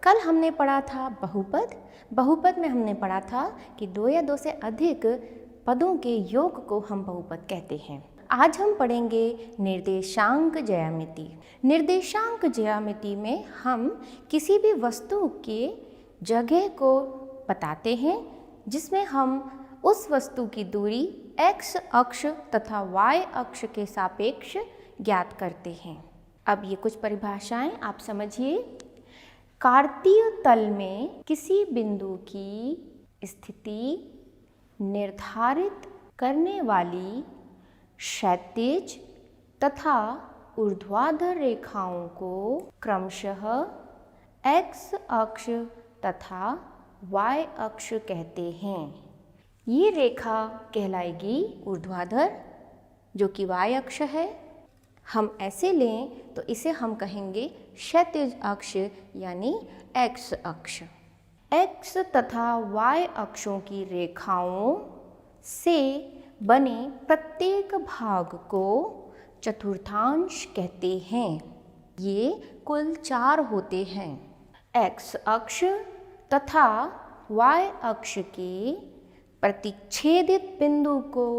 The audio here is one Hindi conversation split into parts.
कल हमने पढ़ा था बहुपद। बहुपद में हमने पढ़ा था कि दो या दो से अधिक पदों के योग को हम बहुपद कहते हैं। आज हम पढ़ेंगे निर्देशांक ज्यामिति। निर्देशांक ज्यामिति में हम किसी भी वस्तु के जगह को बताते हैं, जिसमें हम उस वस्तु की दूरी x अक्ष तथा y अक्ष के सापेक्ष ज्ञात करते हैं। अब ये कुछ परिभाषाएं आप समझिए। कार्तीय तल में किसी बिंदु की स्थिति निर्धारित करने वाली क्षैतिज तथा ऊर्ध्वाधर रेखाओं को क्रमशः x अक्ष तथा y अक्ष कहते हैं। ये रेखा कहलाएगी ऊर्ध्वाधर, जो कि y अक्ष है। हम ऐसे लें तो इसे हम कहेंगे क्षैतिज अक्ष यानी x अक्ष। x तथा y अक्षों की रेखाओं से बने प्रत्येक भाग को चतुर्थांश कहते हैं। ये कुल 4 होते हैं। x अक्ष तथा y अक्ष के प्रतिच्छेदित बिंदु को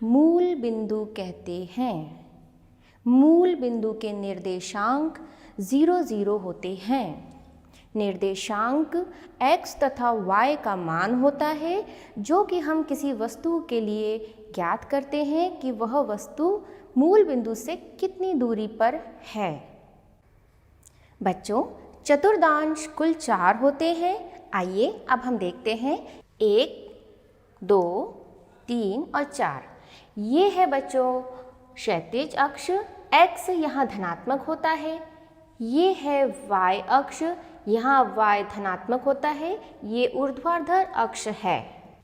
मूल बिंदु कहते हैं। मूल बिंदु के निर्देशांक 0 0 होते हैं। निर्देशांक x तथा y का मान होता है, जो कि हम किसी वस्तु के लिए ज्ञात करते हैं कि वह वस्तु मूल बिंदु से कितनी दूरी पर है। बच्चों, चतुर्थांश कुल 4 होते हैं। आइए अब हम देखते हैं 1, 2, 3 और 4। ये है बच्चों क्षैतिज अक्ष। x यहाँ धनात्मक होता है। ये है y अक्ष, यहाँ y धनात्मक होता है। ये ऊर्ध्वाधर अक्ष है,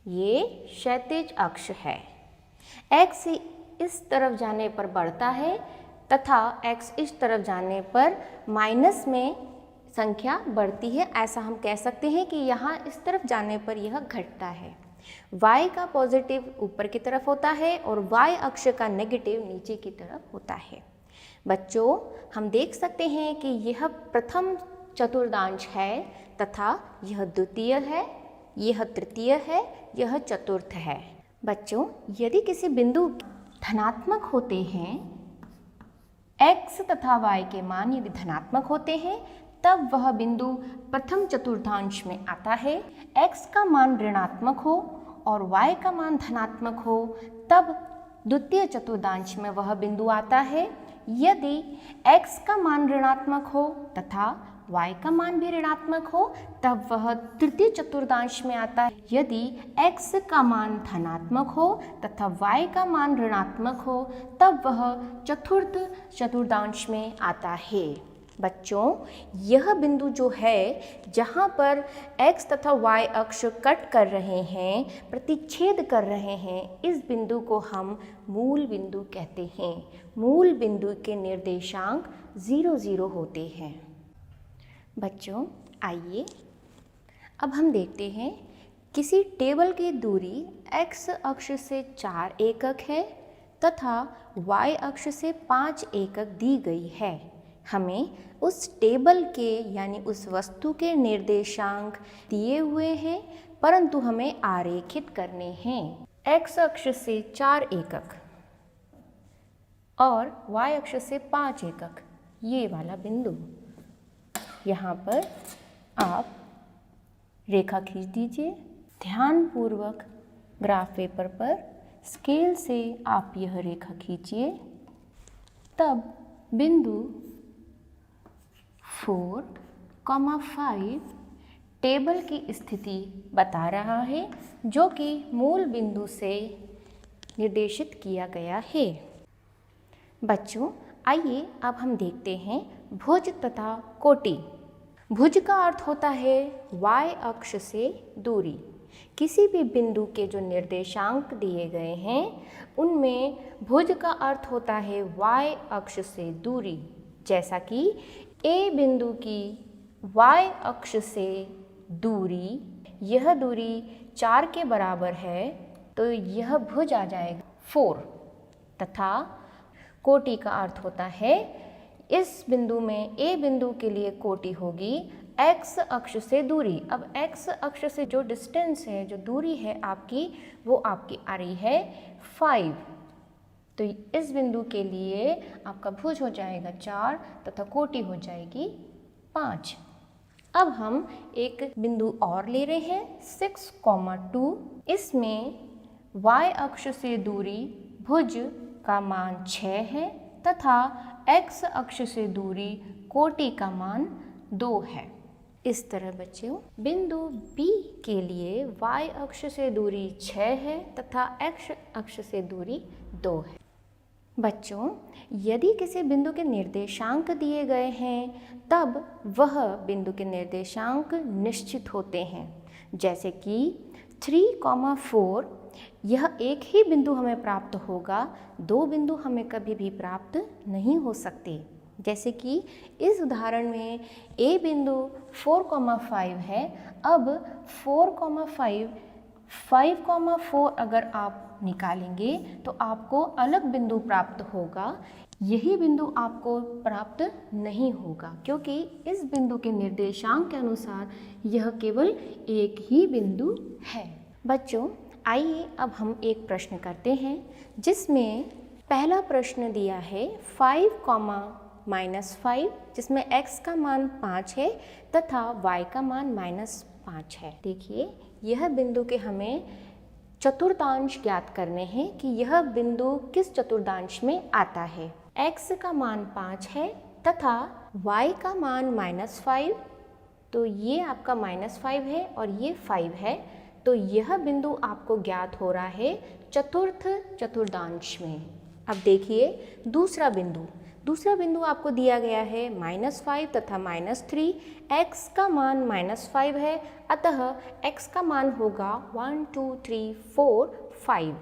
ये क्षैतिज अक्ष है। x इस तरफ जाने पर बढ़ता है तथा x इस तरफ जाने पर माइनस में संख्या बढ़ती है। ऐसा हम कह सकते हैं कि यहाँ इस तरफ जाने पर यह घटता है। y का पॉजिटिव ऊपर की तरफ होता है और y अक्ष का नेगेटिव नीचे की तरफ होता है। बच्चों, हम देख सकते हैं कि यह प्रथम चतुर्थांश है तथा यह द्वितीय है, यह तृतीय है, यह चतुर्थ है। बच्चों, यदि किसी बिंदु धनात्मक होते हैं, x तथा y के मान यदि धनात्मक होते हैं, तब वह बिंदु प्रथम चतुर्थांश में आता है। x का मान ऋणात्मक हो और y का मान धनात्मक हो, तब द्वितीय चतुर्थांश में वह बिंदु आता है। यदि x का मान ऋणात्मक हो तथा y का मान भी ऋणात्मक हो, तब वह तृतीय चतुर्थांश में आता है। यदि x का मान धनात्मक हो तथा y का मान ऋणात्मक हो, तब वह चतुर्थ चतुर्थांश में आता है। बच्चों, यह बिंदु जो है जहाँ पर x तथा y अक्ष कट कर रहे हैं, प्रतिच्छेद कर रहे हैं, इस बिंदु को हम मूल बिंदु कहते हैं। मूल बिंदु के निर्देशांक 0 0 होते हैं। बच्चों, आइए अब हम देखते हैं किसी टेबल की दूरी x अक्ष से 4 एकक है तथा y अक्ष से 5 एकक दी गई है। हमें उस टेबल के यानी उस वस्तु के निर्देशांक दिए हुए हैं, परंतु हमें आरेखित करने हैं। x अक्ष से 4 एकक और y अक्ष से 5 एकक, ये वाला बिंदु। यहाँ पर आप रेखा खींच दीजिए। ध्यानपूर्वक ग्राफ पेपर पर स्केल से आप यह रेखा खींचिए। तब बिंदु 4, 5 टेबल की स्थिति बता रहा है, जो कि मूल बिंदु से निर्देशित किया गया है। बच्चों, आइए अब हम देखते हैं भुज तथा कोटि। भुज का अर्थ होता है y अक्ष से दूरी। किसी भी बिंदु के जो निर्देशांक दिए गए हैं, उनमें भुज का अर्थ होता है y अक्ष से दूरी। जैसा कि A बिंदु की y अक्ष से दूरी, यह दूरी 4 के बराबर है, तो यह भुज आ जाएगा 4। तथा कोटि का अर्थ होता है इस बिंदु में A बिंदु के लिए कोटि होगी x अक्ष से दूरी। अब x अक्ष से जो डिस्टेंस है, जो दूरी है आपकी, वो आपकी आ रही है 5। तो इस बिंदु के लिए आपका भुज हो जाएगा 4 तथा कोटि हो जाएगी 5। अब हम एक बिंदु और ले रहे हैं 6,2। इसमें y अक्ष से दूरी भुज का मान 6 है तथा x अक्ष से दूरी कोटि का मान 2 है। इस तरह बच्चों बिंदु B के लिए y अक्ष से दूरी 6 है तथा x अक्ष से दूरी 2 है। बच्चों यदि किसी बिंदु के निर्देशांक दिए गए हैं तब वह बिंदु के निर्देशांक निश्चित होते हैं। जैसे कि 3,4 यह एक ही बिंदु हमें प्राप्त होगा, 2 बिंदु हमें कभी भी प्राप्त नहीं हो सकते। जैसे कि इस उदाहरण में A बिंदु 4,5 है। अब 4,5 5,4 अगर आप निकालेंगे तो आपको अलग बिंदु प्राप्त होगा, यही बिंदु आपको प्राप्त नहीं होगा क्योंकि इस बिंदु के निर्देशांक के अनुसार यह केवल एक ही बिंदु है। बच्चों आइए अब हम एक प्रश्न करते हैं जिसमें पहला प्रश्न दिया है 5,-5 जिसमें x का मान 5 है तथा y का मान -5 है। देखिए यह बिंदु के हमें चतुर्थांश ज्ञात करने हैं कि यह बिंदु किस चतुर्थांश में आता है। x का मान 5 है तथा y का मान -5, तो ये आपका -5 है और ये 5 है, तो यह बिंदु आपको ज्ञात हो रहा है चतुर्थ चतुर्थांश में। अब देखिए दूसरा बिंदु आपको दिया गया है -5 तथा -3। x का मान -5 है अतः x का मान होगा 1 2 3 4 5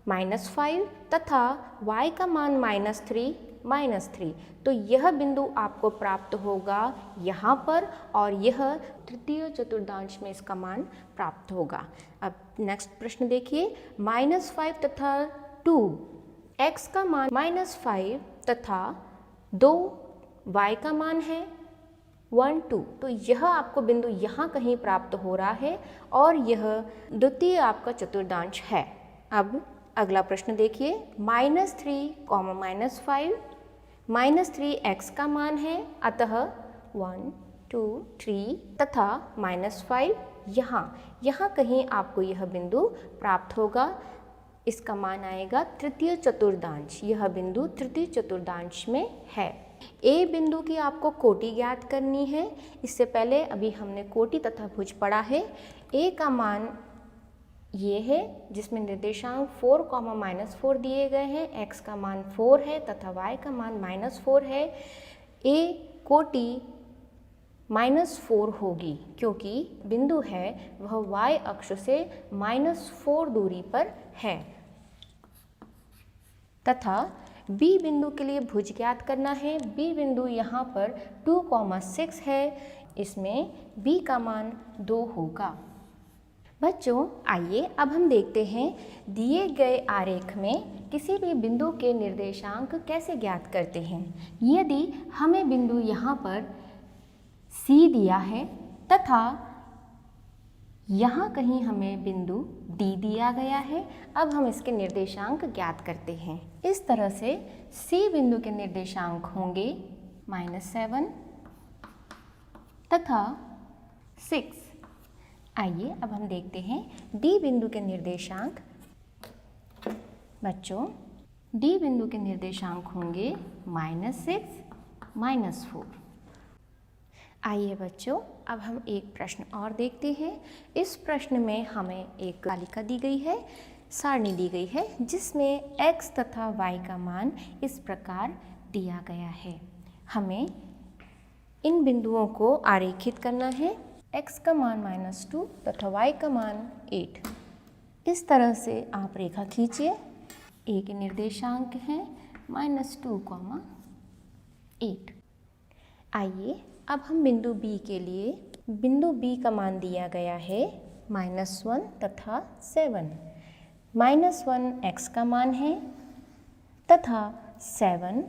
-5 तथा y का मान -3, तो यह बिंदु आपको प्राप्त होगा यहाँ पर और यह तृतीय चतुर्थांश में इसका मान प्राप्त होगा। अब नेक्स्ट प्रश्न देखिए -5 तथा 2, x का मान -5 तथा 2 y का मान है 1 2, तो यह आपको बिंदु यहाँ कहीं प्राप्त हो रहा है और यह द्वितीय आपका चतुर्थांश है। अब अगला प्रश्न देखिए -3, -5 -3 x का मान है अतः 1 2 3 तथा -5 यहाँ कहीं आपको यह बिंदु प्राप्त होगा, इसका मान आएगा तृतीय चतुर्थांश। यह बिंदु तृतीय चतुर्थांश में है। A बिंदु की आपको कोटि ज्ञात करनी है। इससे पहले अभी हमने कोटि तथा भुज पढ़ा है। A का मान ये है जिसमें निर्देशांक 4,-4 दिए गए हैं, x का मान 4 है तथा y का मान -4 है। A कोटि -4 होगी क्योंकि बिंदु है वह y अक्ष से -4 दूरी पर है तथा B बिंदु के लिए भुज ज्ञात करना है। B बिंदु यहाँ पर 2,6 है, इसमें B का मान 2 होगा। बच्चों आइए अब हम देखते हैं दिए गए आरेख में किसी भी बिंदु के निर्देशांक कैसे ज्ञात करते हैं। यदि हमें बिंदु यहाँ पर C दिया है तथा यहाँ कहीं हमें बिंदु D दिया गया है, अब हम इसके निर्देशांक ज्ञात करते हैं। इस तरह से C बिंदु के निर्देशांक होंगे -7 तथा 6। आइए अब हम देखते हैं D बिंदु के निर्देशांक। बच्चों D बिंदु के निर्देशांक होंगे -6 -4। आइए बच्चों अब हम एक प्रश्न और देखते हैं। इस प्रश्न में हमें एक तालिका दी गई है, सारणी दी गई है जिसमें x तथा y का मान इस प्रकार दिया गया है। हमें इन बिंदुओं को आरेखित करना है। x का मान -2 तथा y का मान 8। इस तरह से आप रेखा खींचिए। a के निर्देशांक हैं -2, 8। आइए अब हम बिंदु B के लिए, बिंदु B का मान दिया गया है -1 तथा 7। -1 x का मान है तथा 7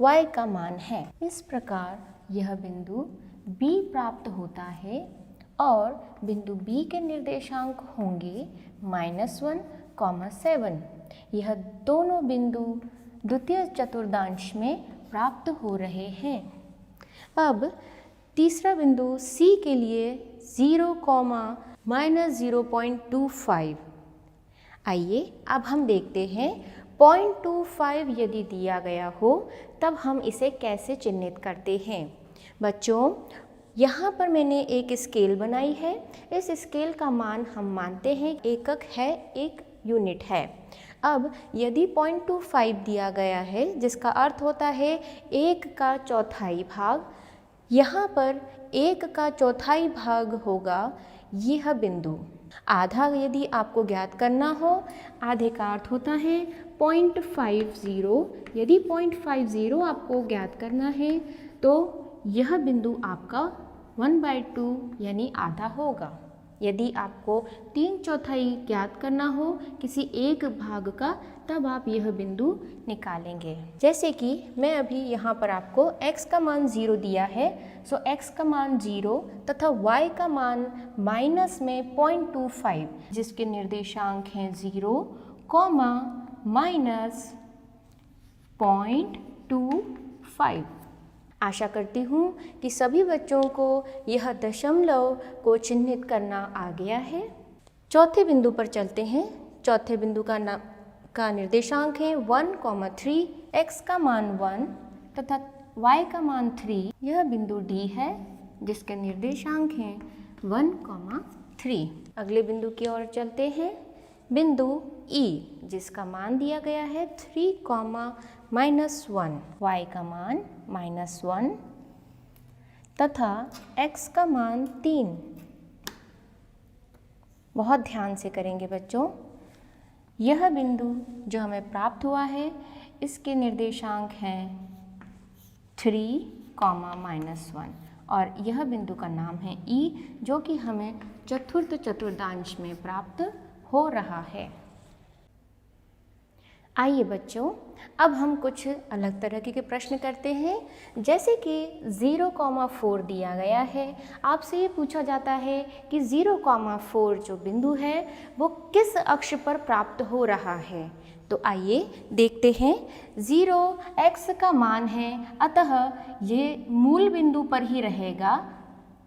y का मान है। इस प्रकार यह बिंदु B प्राप्त होता है और बिंदु B के निर्देशांक होंगे -1, 7। यह दोनों बिंदु द्वितीय चतुर्थांश में प्राप्त हो रहे हैं। अब तीसरा बिंदु C के लिए 0, -0.25। आइए अब हम देखते हैं 0.25 यदि दिया गया हो तब हम इसे कैसे चिह्नित करते हैं। बच्चों, यहाँ पर मैंने एक स्केल बनाई है। इस स्केल का मान हम मानते हैं एकक है, एक यूनिट है। अब यदि 0.25 दिया गया है जिसका अर्थ होता है 1 का चौथाई भाग, यहाँ पर 1 का चौथाई भाग होगा यह बिंदु। आधा यदि आपको ज्ञात करना हो, आधे का अर्थ होता है 0.50। यदि 0.50 आपको ज्ञात करना है तो यह बिंदु आपका 1/2 यानी आधा होगा। यदि आपको 3/4 ज्ञात करना हो किसी एक भाग का, तब आप यह बिंदु निकालेंगे। जैसे कि मैं अभी यहाँ पर आपको x का मान 0 दिया है, सो x का मान 0 तथा y का मान माइनस में 0.25, जिसके निर्देशांक हैं 0, -0.25। आशा करती हूँ कि सभी बच्चों को यह दशमलव को चिह्नित करना आ गया है। चौथे बिंदु पर चलते हैं। चौथे बिंदु का निर्देशांक है 1, 3, x का मान 1 तथा y का मान 3। यह बिंदु D है जिसके निर्देशांक हैं 1, 3। अगले बिंदु की ओर चलते हैं। बिंदु E जिसका मान दिया गया है 3, -1, y का मान -1 तथा x का मान 3। बहुत ध्यान से करेंगे बच्चों। यह बिंदु जो हमें प्राप्त हुआ है इसके निर्देशांक हैं 3, -1 और यह बिंदु का नाम है E, जो कि हमें चतुर्थ चतुर्थांश में प्राप्त हो रहा है। आइए बच्चों, अब हम कुछ अलग तरह के प्रश्न करते हैं। जैसे कि 0, 4 दिया गया है। आपसे ये पूछा जाता है कि 0, 4 जो बिंदु है वो किस अक्ष पर प्राप्त हो रहा है। तो आइए देखते हैं। 0 x का मान है, अतः ये मूल बिंदु पर ही रहेगा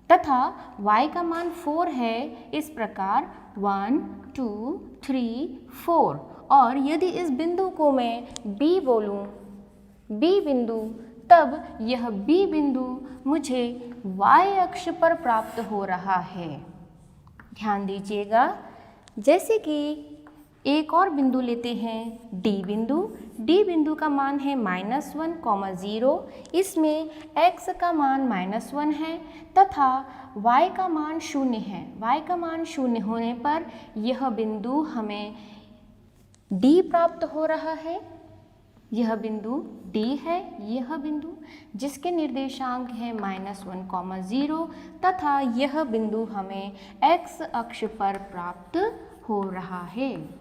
तथा y का मान 4 है। इस प्रकार 1, 2, 3, 4। और यदि इस बिंदु को मैं B बोलूं, B बिंदु, तब यह B बिंदु मुझे y अक्ष पर प्राप्त हो रहा है। ध्यान दीजिएगा। जैसे कि एक और बिंदु लेते हैं D बिंदु। D बिंदु का मान है -1, 0। इसमें x का मान -1 है तथा y का मान 0 है। y का मान 0 होने पर यह बिंदु हमें D प्राप्त हो रहा है। यह बिंदु D है, यह बिंदु जिसके निर्देशांक है -1, 0 तथा यह बिंदु हमें x अक्ष पर प्राप्त हो रहा है।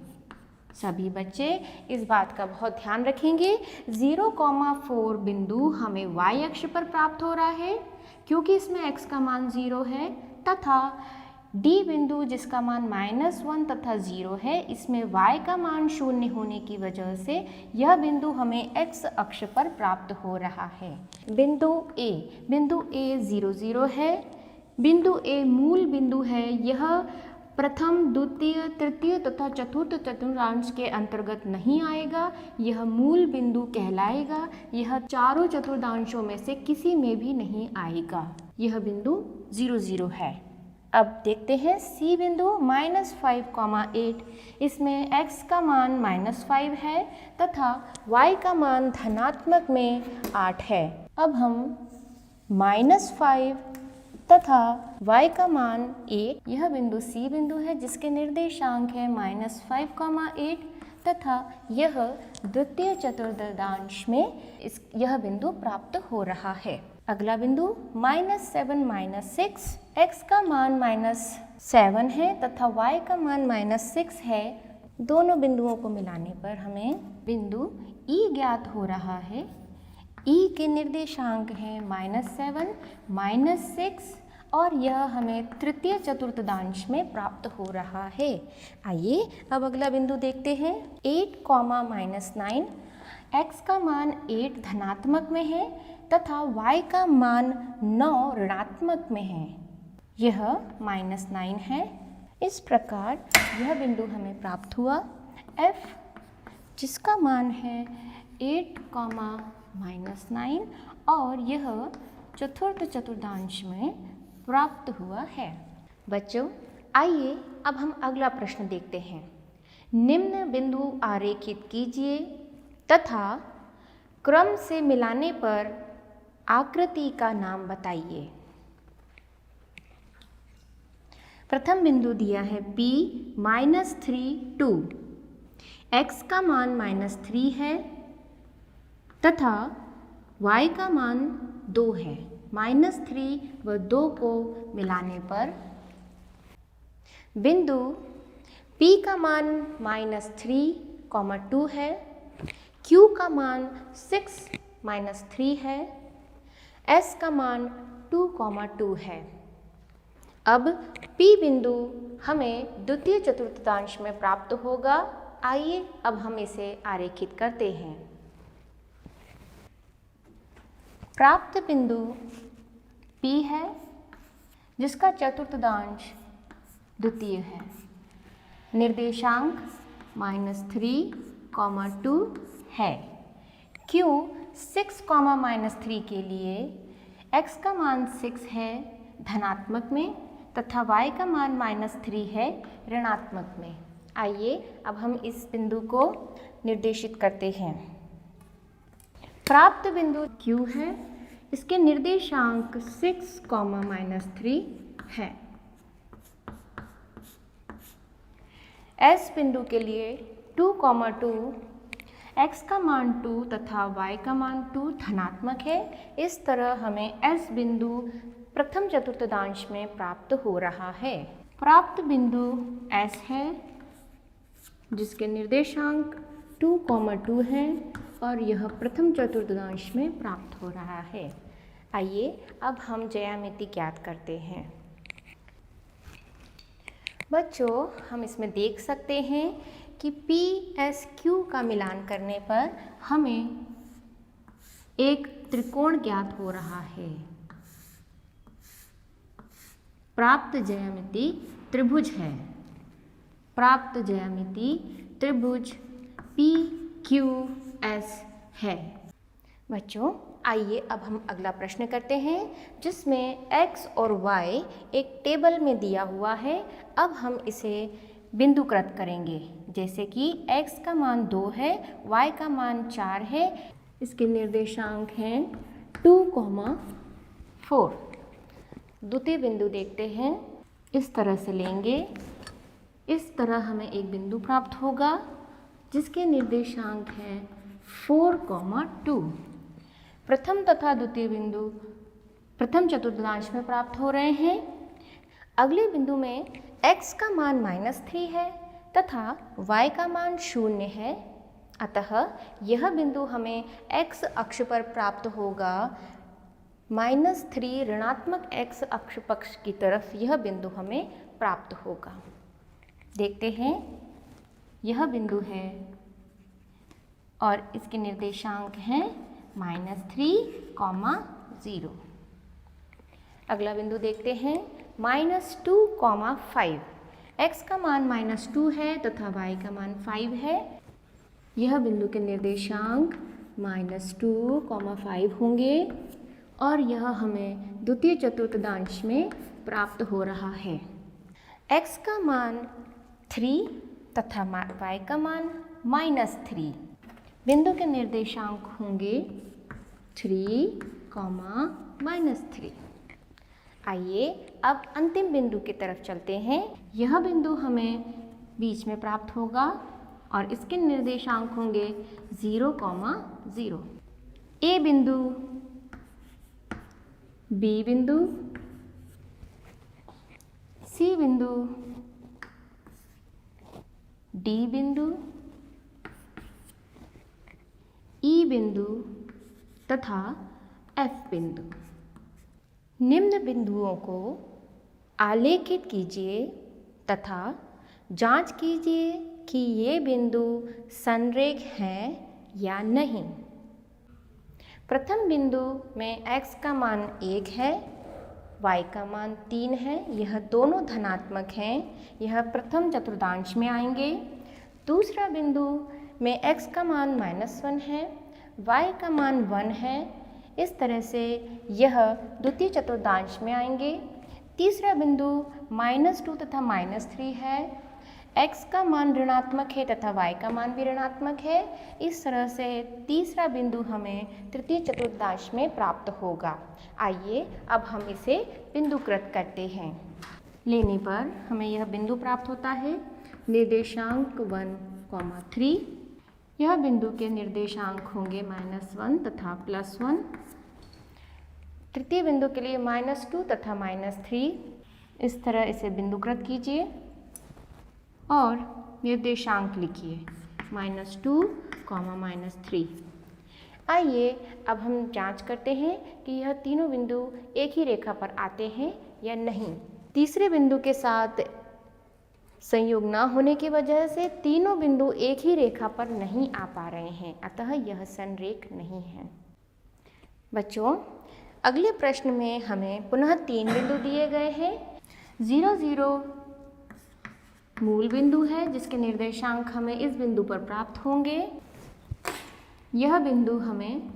सभी बच्चे इस बात का बहुत ध्यान रखेंगे। 0, 4 बिंदु हमें y अक्ष पर प्राप्त हो रहा है क्योंकि इसमें x का मान 0 है तथा D बिंदु जिसका मान -1 तथा 0 है, इसमें y का मान 0 होने की वजह से यह बिंदु हमें x अक्ष पर प्राप्त हो रहा है। बिंदु A 0, 0 है। बिंदु A मूल बिंदु है। यह प्रथम, द्वितीय, तृतीय तथा चतुर्थ चतुर्थांश के अंतर्गत नहीं आएगा। यह मूल बिंदु कहलाएगा। यह चारों चतुर्थांशों में से किसी में भी नहीं आएगा। यह बिंदु 0, 0 है। अब देखते हैं C बिंदु -5, 8। इसमें x का मान -5 है तथा y का मान धनात्मक में 8 है। अब हम -5 तथा y का मान 8, यह बिंदु C बिंदु है जिसके निर्देशांक है -5, 8 तथा यह द्वितीय चतुर्थांश में यह बिंदु प्राप्त हो रहा है। अगला बिंदु -7, -6। x का मान -7 है तथा y का मान -6 है। दोनों बिंदुओं को मिलाने पर हमें बिंदु E ज्ञात हो रहा है। ई के निर्देशांक हैं -7, -6 और यह हमें तृतीय चतुर्थांश में प्राप्त हो रहा है। आइए अब अगला बिंदु देखते हैं। 8, -9, x का मान 8 धनात्मक में है तथा y का मान 9 ऋणात्मक में है। यह -9 है। इस प्रकार यह बिंदु हमें प्राप्त हुआ। f जिसका मान है 8, -9 और यह चतुर्थ चतुर्थांश में प्राप्त हुआ है। बच्चों आइए अब हम अगला प्रश्न देखते हैं। निम्न बिंदु आरेखित कीजिए तथा क्रम से मिलाने पर आकृति का नाम बताइए। प्रथम बिंदु दिया है P -3, 2। x का मान -3 है तथा y का मान 2 है। -3 व 2 को मिलाने पर बिंदु P का मान -3, 2 है, Q का मान 6, -3 है, S का मान 2, 2 है। अब P बिंदु हमें द्वितीय चतुर्थांश में प्राप्त होगा। आइए अब हम इसे आरेखित करते हैं। प्राप्त बिंदु P है जिसका चतुर्थांश द्वितीय है। निर्देशांक -3, 2 है। Q 6, -3 के लिए x का मान 6 है धनात्मक में तथा y का मान -3 है ऋणात्मक में। आइए अब हम इस बिंदु को निर्देशित करते हैं। प्राप्त बिंदु Q है, इसके निर्देशांक 6, -3 है। S बिंदु के लिए 2, 2 x का मान 2 तथा y का मान 2 धनात्मक है। इस तरह हमें S बिंदु प्रथम चतुर्थांश में प्राप्त हो रहा है। प्राप्त बिंदु S है जिसके निर्देशांक 2, 2 है और यह प्रथम चतुर्थांश में प्राप्त हो रहा है। आइए अब हम ज्यामिति ज्ञात करते हैं। बच्चों हम इसमें देख सकते हैं कि P S Q का मिलान करने पर हमें एक त्रिकोण ज्ञात हो रहा है। प्राप्त ज्यामिति त्रिभुज है। प्राप्त ज्यामिति त्रिभुज P Q S है। बच्चों आइए अब हम अगला प्रश्न करते हैं जिसमें x और y एक टेबल में दिया हुआ है। अब हम इसे बिंदुकृत करेंगे। जैसे कि x का मान 2 है, y का मान 4 है, इसके निर्देशांक हैं 2, 4। द्वितीय बिंदु देखते हैं। इस तरह से लेंगे। इस तरह हमें एक बिंदु प्राप्त होगा जिसके निर्देशांक हैं 4, 2। प्रथम तथा द्वितीय बिंदु प्रथम चतुर्थांश में प्राप्त हो रहे हैं। अगले बिंदु में x का मान -3 है तथा y का मान 0 है। अतः यह बिंदु हमें x अक्ष पर प्राप्त होगा। -3 ऋणात्मक x अक्ष पक्ष की तरफ यह बिंदु हमें प्राप्त होगा। देखते हैं, यह बिंदु है और इसके निर्देशांक हैं -3, 0। अगला बिंदु देखते हैं -2, 5। x का मान -2 है तथा y का मान 5 है। यह बिंदु के निर्देशांक -2, 5 होंगे और यह हमें द्वितीय चतुर्थांश में प्राप्त हो रहा है। x का मान 3 तथा y का मान -3। बिंदु के निर्देशांक होंगे 3, -3। आइए अब अंतिम बिंदु की तरफ चलते हैं। यह बिंदु हमें बीच में प्राप्त होगा और इसके निर्देशांक होंगे 0, 0। A बिंदु, B बिंदु, C बिंदु, D बिंदु, E बिंदु तथा F बिंदु। निम्न बिंदुओं को आलेखित कीजिए तथा जांच कीजिए कि ये बिंदु संरेख हैं या नहीं। प्रथम बिंदु में x का मान 1 है, y का मान 3 है, यह दोनों धनात्मक हैं, यह प्रथम चतुर्थांश में आएंगे। दूसरा बिंदु में x का मान -1 है, y का मान 1 है, इस तरह से यह द्वितीय चतुर्थांश में आएंगे। तीसरा बिंदु -2 तथा -3 है, x का मान ऋणात्मक है तथा y का मान भी ऋणात्मक है। इस तरह से तीसरा बिंदु हमें तृतीय चतुर्थांश में प्राप्त होगा। आइए अब हम इसे बिंदुकृत करते हैं। लेने पर हमें यह बिंदु प्राप्त होता है निर्देशांक 1, 3। यह बिंदु के निर्देशांक होंगे -1 तथा +1। तृतीय बिंदु के लिए -2 तथा -3। इस तरह इसे बिंदुकृत कीजिए और निर्देशांक लिखिए -2, -3। आइए अब हम जांच करते हैं कि यह तीनों बिंदु एक ही रेखा पर आते हैं या नहीं। तीसरे बिंदु के साथ संयोग न होने की वजह से तीनों बिंदु एक ही रेखा पर नहीं आ पा रहे हैं, अतः यह संरेख नहीं है। बच्चों, अगले प्रश्न में हमें पुनः 3 बिंदु दिए गए हैं। 0, 0 मूल बिंदु है जिसके निर्देशांक हमें इस बिंदु पर प्राप्त होंगे। यह बिंदु हमें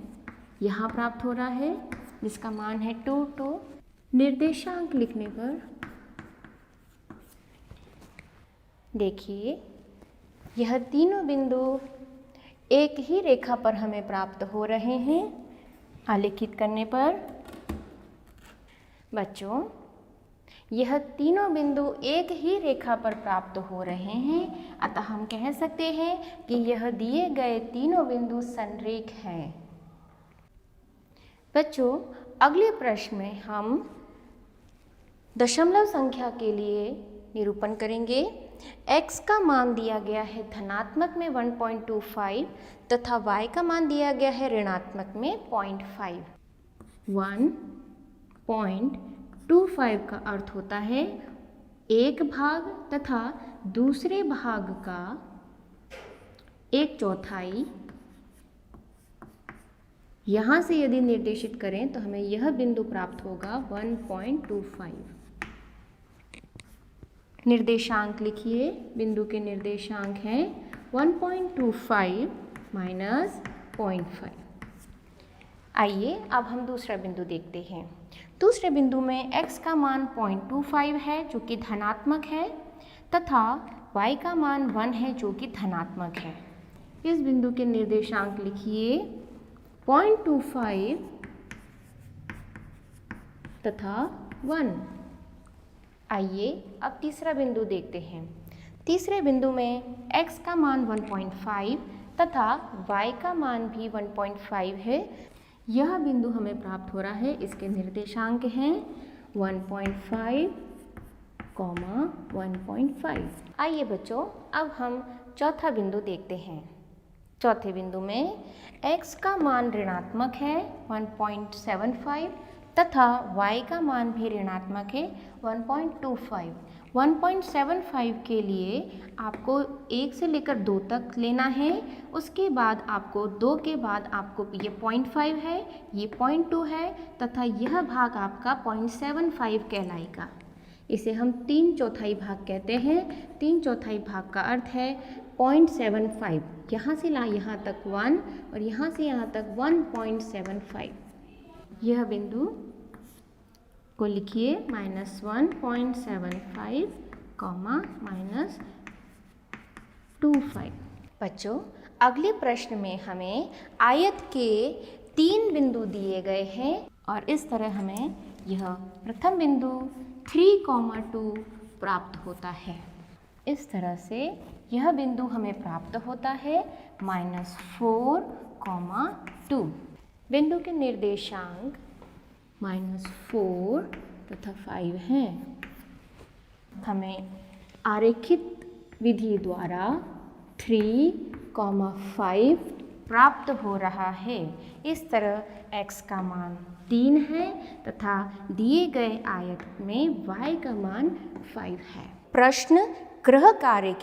यहाँ प्राप्त हो रहा है जिसका मान है 2, 2। निर्देशांक लिखने पर देखिए यह तीनों बिंदु एक ही रेखा पर हमें प्राप्त हो रहे हैं। आलेखित करने पर बच्चों यह तीनों बिंदु एक ही रेखा पर प्राप्त हो रहे हैं, अतः हम कह सकते हैं कि यह दिए गए तीनों बिंदु संरेख हैं। बच्चों, अगले प्रश्न में हम दशमलव संख्या के लिए निरूपण करेंगे। x का मान दिया गया है धनात्मक में 1.25 तथा y का मान दिया गया है ऋणात्मक में 0.5। 1.25 का अर्थ होता है एक भाग तथा दूसरे भाग का 1/4। यहाँ से यदि निर्देशित करें तो हमें यह बिंदु प्राप्त होगा 1.25। निर्देशांक लिखिए, बिंदु के निर्देशांक हैं 1.25 - 0.5। आइए अब हम दूसरा बिंदु देखते हैं। दूसरे बिंदु में x का मान 0.25 है जो कि धनात्मक है तथा y का मान 1 है जो कि धनात्मक है। इस बिंदु के निर्देशांक लिखिए 0.25 तथा 1। आइए अब तीसरा बिंदु देखते हैं। तीसरे बिंदु में x का मान 1.5 तथा y का मान भी 1.5 है। यह बिंदु हमें प्राप्त हो रहा है, इसके निर्देशांक हैं 1.5, 1.5। आइए बच्चों अब हम चौथा बिंदु देखते हैं। चौथे बिंदु में x का मान ऋणात्मक है 1.75 तथा y का मान भी ऋणात्मक है 1.25। 1.75 के लिए आपको 1 से लेकर 2 तक लेना है, उसके बाद आपको 2 के बाद आपको ये 0.5 है, ये 0.2 है तथा यह भाग आपका 0.75 कहलाएगा। इसे हम 3/4 भाग कहते हैं। 3/4 भाग का अर्थ है 0.75। यहाँ से यहाँ तक 1 और यहाँ से यहाँ तक 1.75। यह बिंदु को लिखिए -1.75, -25। बच्चों, अगले प्रश्न में हमें आयत के 3 बिंदु दिए गए हैं और इस तरह हमें यह प्रथम बिंदु 3,2 प्राप्त होता है। इस तरह से यह बिंदु हमें प्राप्त होता है -4,2। बिंदु के निर्देशांक -4 तथा 5 हैं। हमें आरेखित विधि द्वारा 3, 5 प्राप्त हो रहा है। इस तरह x का मान 3 है तथा दिए गए आयत में y का मान 5 है। प्रश्न, गृह कार्य